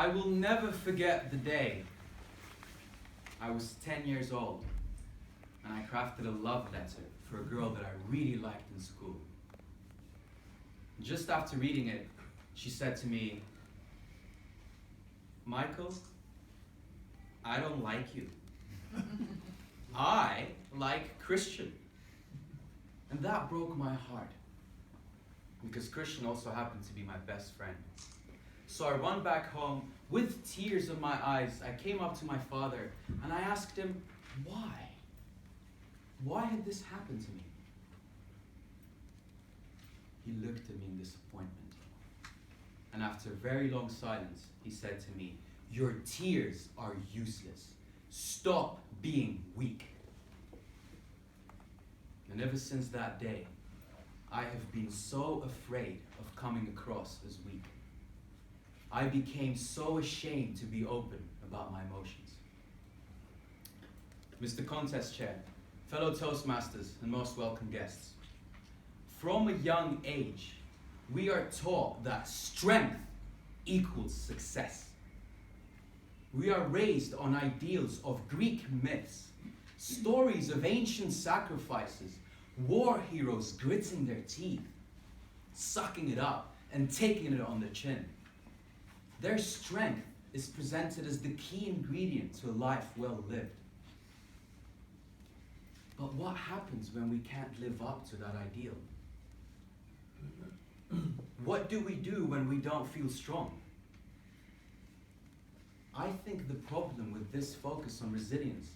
I will never forget the day I was 10 years old and I crafted a love letter for a girl that I really liked in school. Just after reading it, she said to me, "Michael, I don't like you. I like Christian." And that broke my heart, because Christian also happened to be my best friend. So I run back home with tears in my eyes. I came up to my father and I asked him, why? Why had this happened to me? He looked at me in disappointment. And after a very long silence, he said to me, "Your tears are useless. Stop being weak." And ever since that day, I have been so afraid of coming across as weak. I became so ashamed to be open about my emotions. Mr. Contest Chair, fellow Toastmasters, and most welcome guests. From a young age, we are taught that strength equals success. We are raised on ideals of Greek myths, stories of ancient sacrifices, war heroes gritting their teeth, sucking it up and taking it on the chin. Their strength is presented as the key ingredient to a life well lived. But what happens when we can't live up to that ideal? What do we do when we don't feel strong? I think the problem with this focus on resilience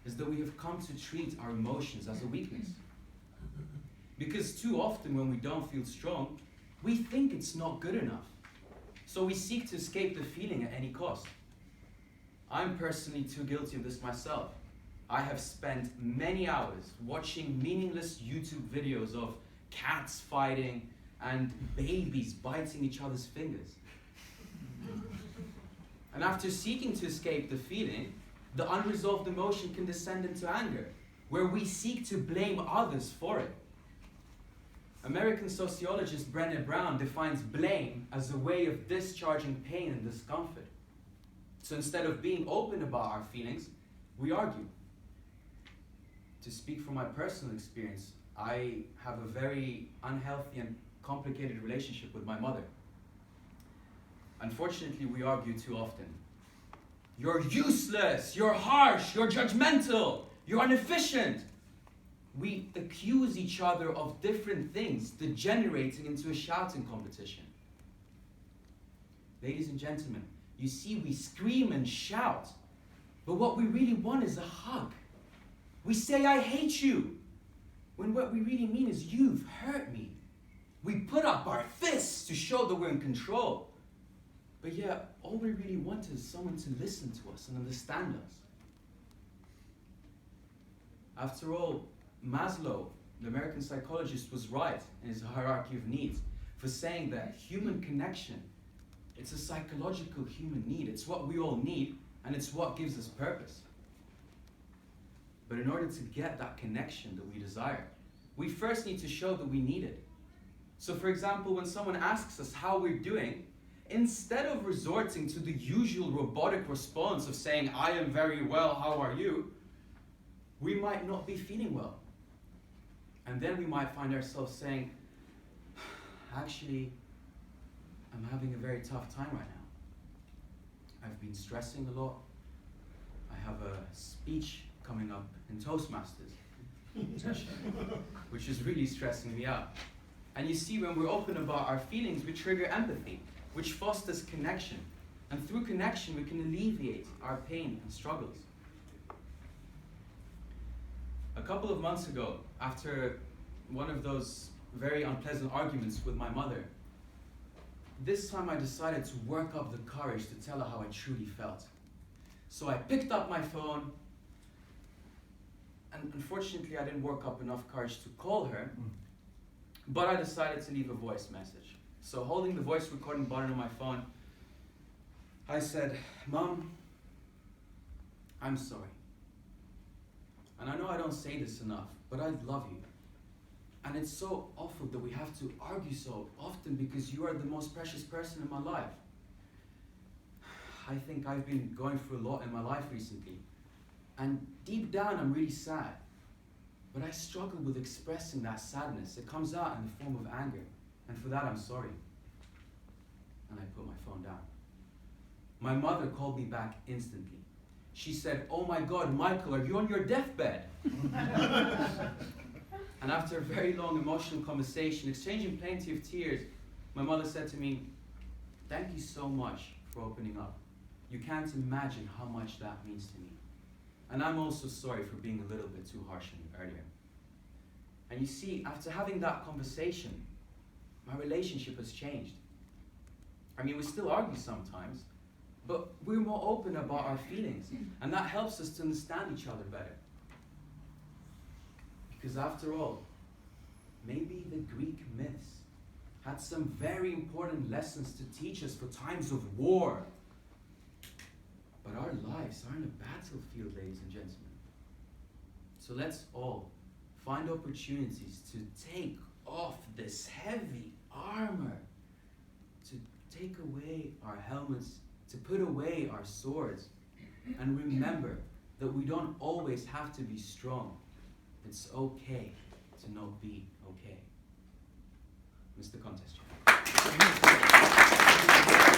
is that we have come to treat our emotions as a weakness. Because too often when we don't feel strong, we think it's not good enough. So we seek to escape the feeling at any cost. I'm personally too guilty of this myself. I have spent many hours watching meaningless YouTube videos of cats fighting and babies biting each other's fingers. And after seeking to escape the feeling, the unresolved emotion can descend into anger, where we seek to blame others for it. American sociologist Brené Brown defines blame as a way of discharging pain and discomfort. So instead of being open about our feelings, we argue. To speak from my personal experience, I have a very unhealthy and complicated relationship with my mother. Unfortunately, we argue too often. "You're useless, you're harsh, you're judgmental, you're inefficient." We accuse each other of different things, degenerating into a shouting competition. Ladies and gentlemen, you see, we scream and shout, but what we really want is a hug. We say, "I hate you," when what we really mean is, "You've hurt me." We put up our fists to show that we're in control. But yet, all we really want is someone to listen to us and understand us. After all, Maslow, the American psychologist, was right in his hierarchy of needs for saying that human connection, it's a psychological human need. It's what we all need, and it's what gives us purpose. But in order to get that connection that we desire, we first need to show that we need it. So for example, when someone asks us how we're doing, instead of resorting to the usual robotic response of saying, "I am very well, how are you?" we might not be feeling well. And then we might find ourselves saying, "Actually, I'm having a very tough time right now. I've been stressing a lot. I have a speech coming up in Toastmasters, which is really stressing me out." And you see, when we're open about our feelings, we trigger empathy, which fosters connection. And through connection, we can alleviate our pain and struggles. A couple of months ago, after one of those very unpleasant arguments with my mother, this time I decided to work up the courage to tell her how I truly felt. So I picked up my phone, and unfortunately I didn't work up enough courage to call her, but I decided to leave a voice message. So holding the voice recording button on my phone, I said, "Mom, I'm sorry. And I know I don't say this enough, but I love you. And it's so awful that we have to argue so often because you are the most precious person in my life. I think I've been going through a lot in my life recently. And deep down, I'm really sad. But I struggle with expressing that sadness. It comes out in the form of anger. And for that, I'm sorry. And I put my phone down. My mother called me back instantly. She said, "Oh my God, Michael, are you on your deathbed?" And after a very long emotional conversation, exchanging plenty of tears, my mother said to me, "Thank you so much for opening up. You can't imagine how much that means to me. And I'm also sorry for being a little bit too harsh on you earlier." And you see, after having that conversation, my relationship has changed. I mean, we still argue sometimes, but we're more open about our feelings, and that helps us to understand each other better. Because after all, maybe the Greek myths had some very important lessons to teach us for times of war. But our lives aren't a battlefield, ladies and gentlemen. So let's all find opportunities to take off this heavy armor, to take away our helmets, to put away our swords, and remember that we don't always have to be strong. It's okay to not be okay. Mr. Contest Chair.